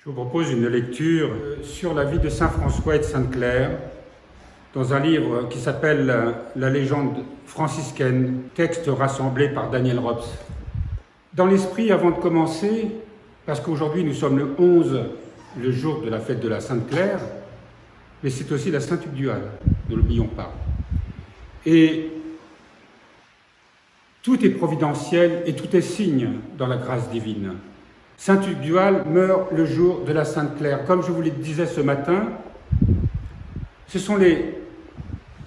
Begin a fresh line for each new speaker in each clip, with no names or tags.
Je vous propose une lecture sur la vie de saint François et de sainte Claire dans un livre qui s'appelle La légende franciscaine, texte rassemblé par Daniel Robs. Dans l'esprit, avant de commencer, parce qu'aujourd'hui nous sommes le 11, le jour de la fête de la Sainte Claire, mais c'est aussi la Sainte Tugdual, ne l'oublions pas. Et tout est providentiel et tout est signe dans la grâce divine. Saint Tugdual meurt le jour de la Sainte Claire. Comme je vous le disais ce matin, ce sont les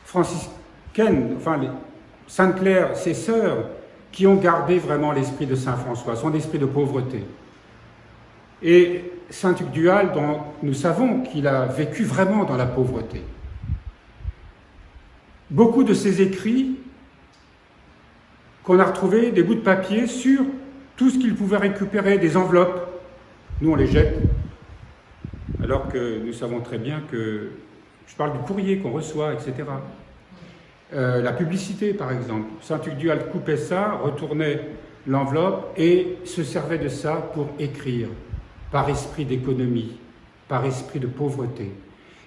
franciscaines, enfin les Sainte Claire, ses sœurs, qui ont gardé vraiment l'esprit de saint François, son esprit de pauvreté. Et saint Tugdual, dont nous savons qu'il a vécu vraiment dans la pauvreté. Beaucoup de ses écrits qu'on a retrouvés, des bouts de papier sur tout ce qu'il pouvait récupérer, des enveloppes. Nous, on les jette, alors que nous savons très bien que, je parle du courrier qu'on reçoit, etc. La publicité, par exemple. Saint Tugdual coupait ça, retournait l'enveloppe et se servait de ça pour écrire, par esprit d'économie, par esprit de pauvreté.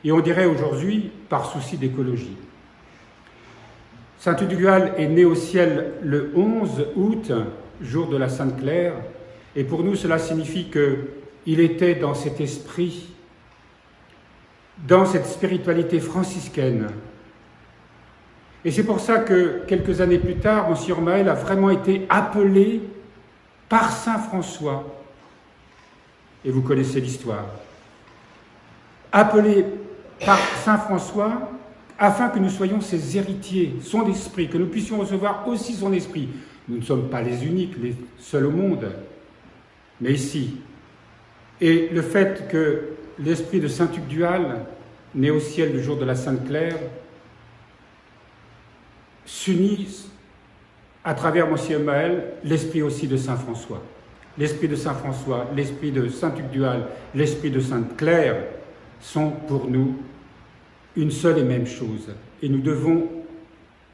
Et on dirait aujourd'hui, par souci d'écologie. Saint Tugdual est né au ciel le 11 août, jour de la Sainte Claire, et pour nous cela signifie qu'il était dans cet esprit, dans cette spiritualité franciscaine. Et c'est pour ça que quelques années plus tard, Monsieur Maël a vraiment été appelé par saint François, et vous connaissez l'histoire, appelé par saint François afin que nous soyons ses héritiers, son esprit, que nous puissions recevoir aussi son esprit. Nous ne sommes pas les uniques, les seuls au monde, mais ici. Et le fait que l'esprit de saint Tugdual, né au ciel le jour de la Sainte Claire, s'unisse à travers Monsieur Maël, l'esprit aussi de saint François. L'esprit de saint François, l'esprit de saint Tugdual, l'esprit de sainte Claire sont pour nous une seule et même chose. Et nous devons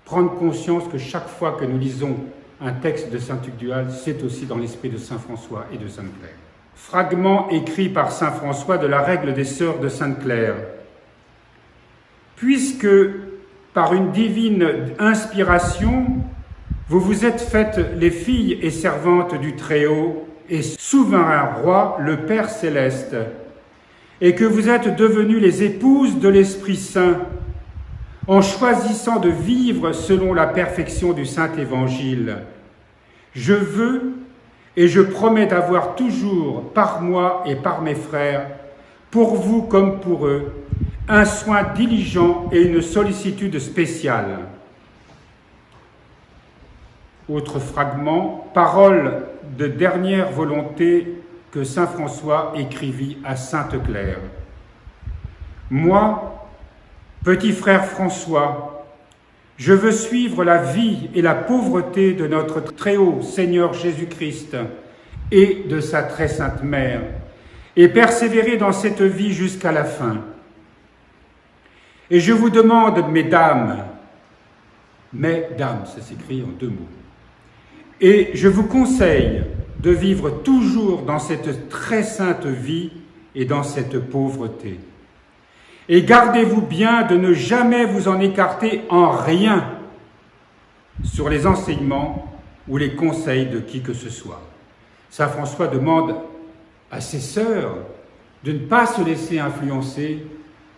prendre conscience que chaque fois que nous lisons un texte de saint Tugdual, c'est aussi dans l'esprit de saint François et de sainte Claire. Fragment écrit par saint François de la règle des sœurs de sainte Claire. Puisque par une divine inspiration, vous vous êtes faites les filles et servantes du Très-Haut et souverain roi, le Père céleste, et que vous êtes devenues les épouses de l'Esprit Saint, en choisissant de vivre selon la perfection du Saint-Évangile. Je veux et je promets d'avoir toujours, par moi et par mes frères, pour vous comme pour eux, un soin diligent et une sollicitude spéciale. Autre fragment, parole de dernière volonté que saint François écrivit à sainte Claire. Moi, petit frère François, je veux suivre la vie et la pauvreté de notre Très-Haut Seigneur Jésus-Christ et de sa très sainte Mère, et persévérer dans cette vie jusqu'à la fin. Et je vous demande, mesdames, ça s'écrit en deux mots, et je vous conseille de vivre toujours dans cette très sainte vie et dans cette pauvreté. Et gardez-vous bien de ne jamais vous en écarter en rien sur les enseignements ou les conseils de qui que ce soit. Saint François demande à ses sœurs de ne pas se laisser influencer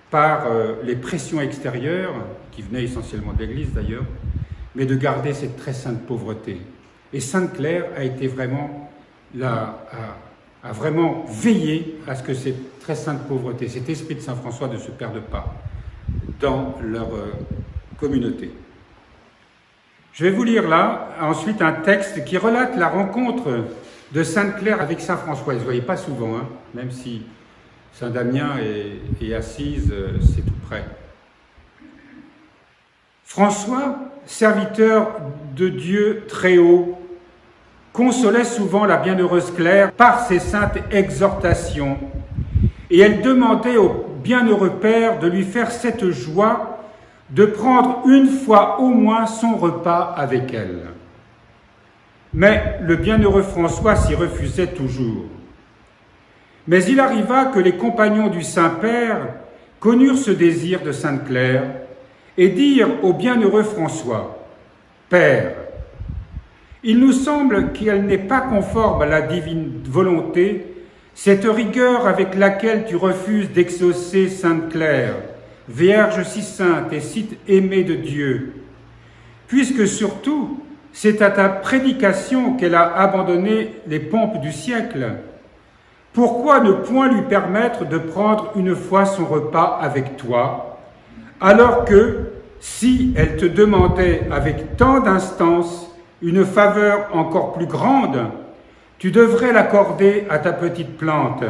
par les pressions extérieures, qui venaient essentiellement de l'Église d'ailleurs, mais de garder cette très sainte pauvreté. Et sainte Claire a été vraiment a vraiment veillé à ce que cette très sainte pauvreté, cet esprit de saint François ne se perde pas dans leur communauté. Je vais vous lire là, ensuite, un texte qui relate la rencontre de sainte Claire avec saint François. Vous ne voyez pas souvent, hein, même si saint Damien et Assise, c'est tout près. François, serviteur de Dieu très haut, consolait souvent la bienheureuse Claire par ses saintes exhortations, et elle demandait au bienheureux Père de lui faire cette joie de prendre une fois au moins son repas avec elle. Mais le bienheureux François s'y refusait toujours. Mais il arriva que les compagnons du Saint-Père connurent ce désir de Sainte-Claire et dirent au bienheureux François, « Père, il nous semble qu'elle n'est pas conforme à la divine volonté, cette rigueur avec laquelle tu refuses d'exaucer Sainte-Claire, Vierge si sainte et si aimée de Dieu, puisque surtout c'est à ta prédication qu'elle a abandonné les pompes du siècle. Pourquoi ne point lui permettre de prendre une fois son repas avec toi, alors que, si elle te demandait avec tant d'instance une faveur encore plus grande, tu devrais l'accorder à ta petite plante. »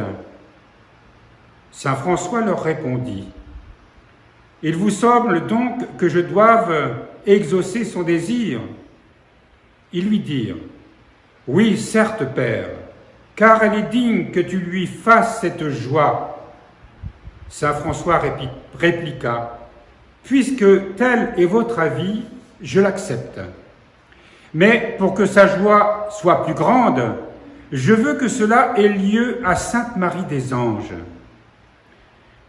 Saint François leur répondit, « Il vous semble donc que je doive exaucer son désir ?» Ils lui dirent, « Oui, certes, Père, car elle est digne que tu lui fasses cette joie. » Saint François répliqua, « Puisque tel est votre avis, je l'accepte. Mais pour que sa joie soit plus grande, je veux que cela ait lieu à Sainte Marie des Anges.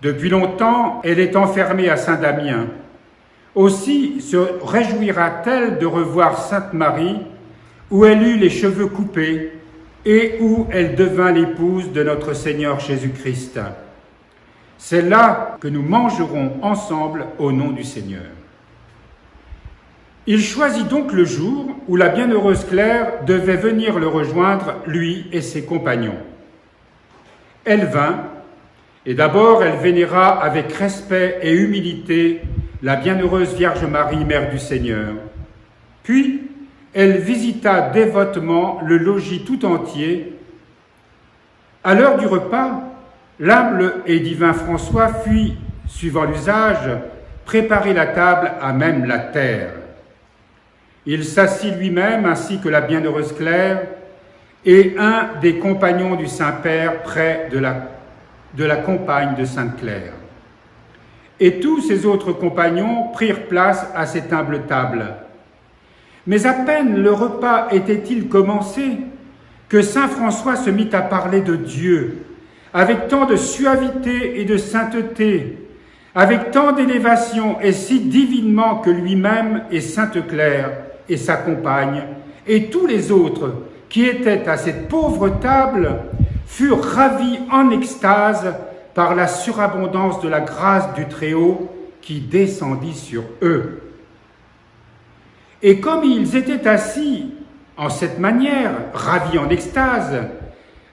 Depuis longtemps, elle est enfermée à Saint-Damien. Aussi se réjouira-t-elle de revoir Sainte Marie, où elle eut les cheveux coupés et où elle devint l'épouse de notre Seigneur Jésus-Christ. C'est là que nous mangerons ensemble au nom du Seigneur. » Il choisit donc le jour où la bienheureuse Claire devait venir le rejoindre, lui et ses compagnons. Elle vint, et d'abord elle vénéra avec respect et humilité la bienheureuse Vierge Marie, Mère du Seigneur. Puis, elle visita dévotement le logis tout entier. À l'heure du repas, l'humble et divin François fit, suivant l'usage, préparer la table à même la terre. Il s'assit lui-même ainsi que la bienheureuse Claire et un des compagnons du Saint-Père près de la compagne de Sainte-Claire. Et tous ses autres compagnons prirent place à cette humble table. Mais à peine le repas était-il commencé que saint François se mit à parler de Dieu, avec tant de suavité et de sainteté, avec tant d'élévation et si divinement que lui-même et sainte Claire et sa compagne, et tous les autres qui étaient à cette pauvre table, furent ravis en extase par la surabondance de la grâce du Très-Haut qui descendit sur eux. Et comme ils étaient assis en cette manière, ravis en extase,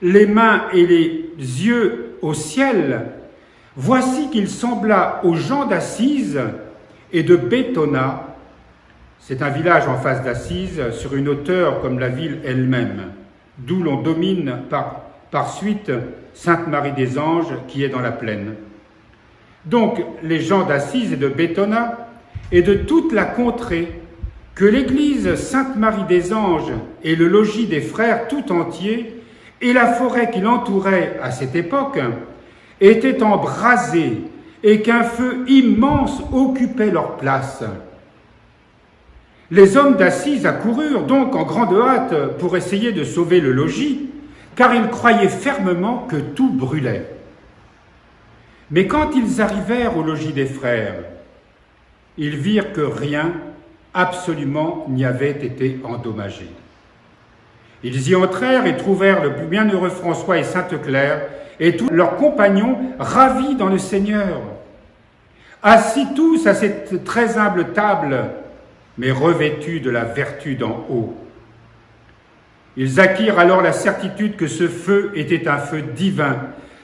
les mains et les yeux au ciel, voici qu'il sembla aux gens d'Assise et de Béthona. C'est un village en face d'Assise, sur une hauteur comme la ville elle-même, d'où l'on domine par suite Sainte Marie des Anges qui est dans la plaine. Donc les gens d'Assise et de Béthona et de toute la contrée, que l'église Sainte Marie des Anges et le logis des frères tout entier et la forêt qui l'entourait à cette époque étaient embrasés et qu'un feu immense occupait leur place. Les hommes d'Assise accoururent donc en grande hâte pour essayer de sauver le logis, car ils croyaient fermement que tout brûlait. Mais quand ils arrivèrent au logis des frères, ils virent que rien absolument n'y avait été endommagé. Ils y entrèrent et trouvèrent le bienheureux François et sainte Claire et tous leurs compagnons ravis dans le Seigneur, assis tous à cette très humble table, mais revêtus de la vertu d'en haut. Ils acquirent alors la certitude que ce feu était un feu divin,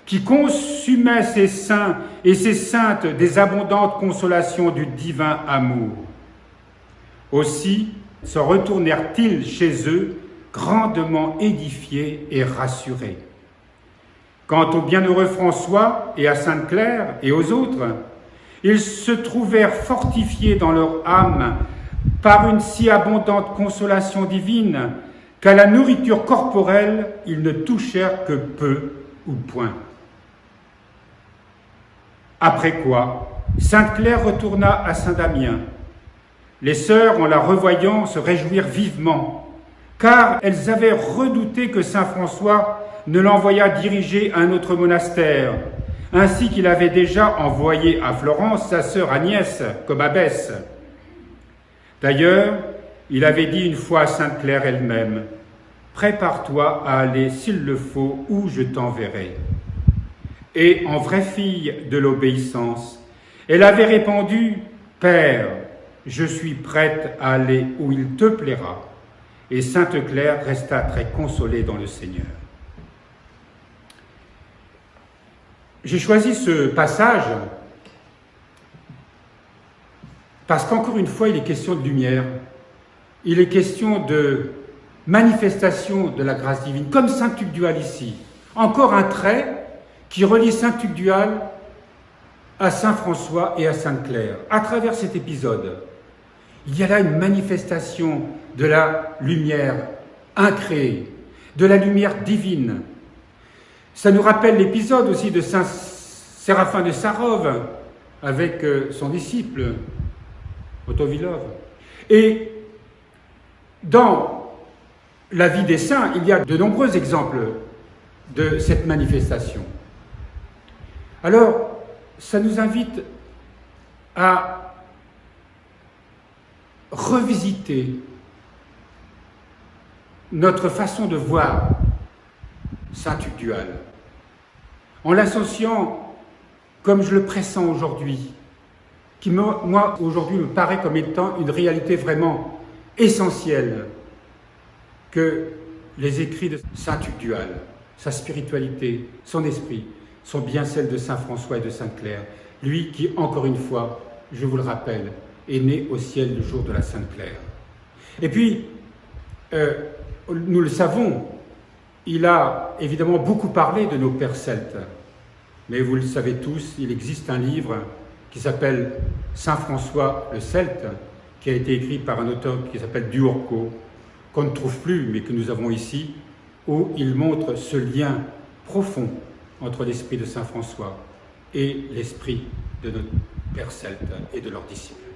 qui consumait ces saints et ces saintes des abondantes consolations du divin amour. Aussi se retournèrent-ils chez eux, grandement édifiés et rassurés. Quant au bienheureux François et à sainte Claire et aux autres, ils se trouvèrent fortifiés dans leur âme par une si abondante consolation divine qu'à la nourriture corporelle, ils ne touchèrent que peu ou point. Après quoi, sainte Claire retourna à Saint-Damien. Les sœurs, en la revoyant, se réjouirent vivement, car elles avaient redouté que saint François ne l'envoyât diriger un autre monastère, ainsi qu'il avait déjà envoyé à Florence sa sœur Agnès comme abbesse. D'ailleurs, il avait dit une fois à sainte Claire elle-même, « Prépare-toi à aller, s'il le faut, où je t'enverrai. » Et en vraie fille de l'obéissance, elle avait répondu, « Père, je suis prête à aller où il te plaira. » Et sainte Claire resta très consolée dans le Seigneur. J'ai choisi ce passage parce qu'encore une fois, il est question de lumière. Il est question de manifestation de la grâce divine, comme saint Tugdual ici. Encore un trait qui relie saint Tugdual à saint François et à sainte Claire. À travers cet épisode, il y a là une manifestation de la lumière incréée, de la lumière divine. Ça nous rappelle l'épisode aussi de saint Séraphin de Sarov avec son disciple, Motovilov. Et dans la vie des saints, il y a de nombreux exemples de cette manifestation. Alors, ça nous invite à revisiter notre façon de voir saint Tugdual, en l'associant, comme je le pressens aujourd'hui, qui moi aujourd'hui me paraît comme étant une réalité vraiment essentielle, que les écrits de saint Tugdual, sa spiritualité, son esprit, sont bien celles de saint François et de sainte Claire, lui qui, encore une fois, je vous le rappelle, est né au ciel le jour de la Sainte Claire. Et puis, nous le savons, il a évidemment beaucoup parlé de nos pères celtes, mais vous le savez tous, il existe un livre qui s'appelle Saint François le Celte, qui a été écrit par un auteur qui s'appelle Duorco, qu'on ne trouve plus, mais que nous avons ici, où il montre ce lien profond entre l'esprit de saint François et l'esprit de nos pères celtes et de leurs disciples.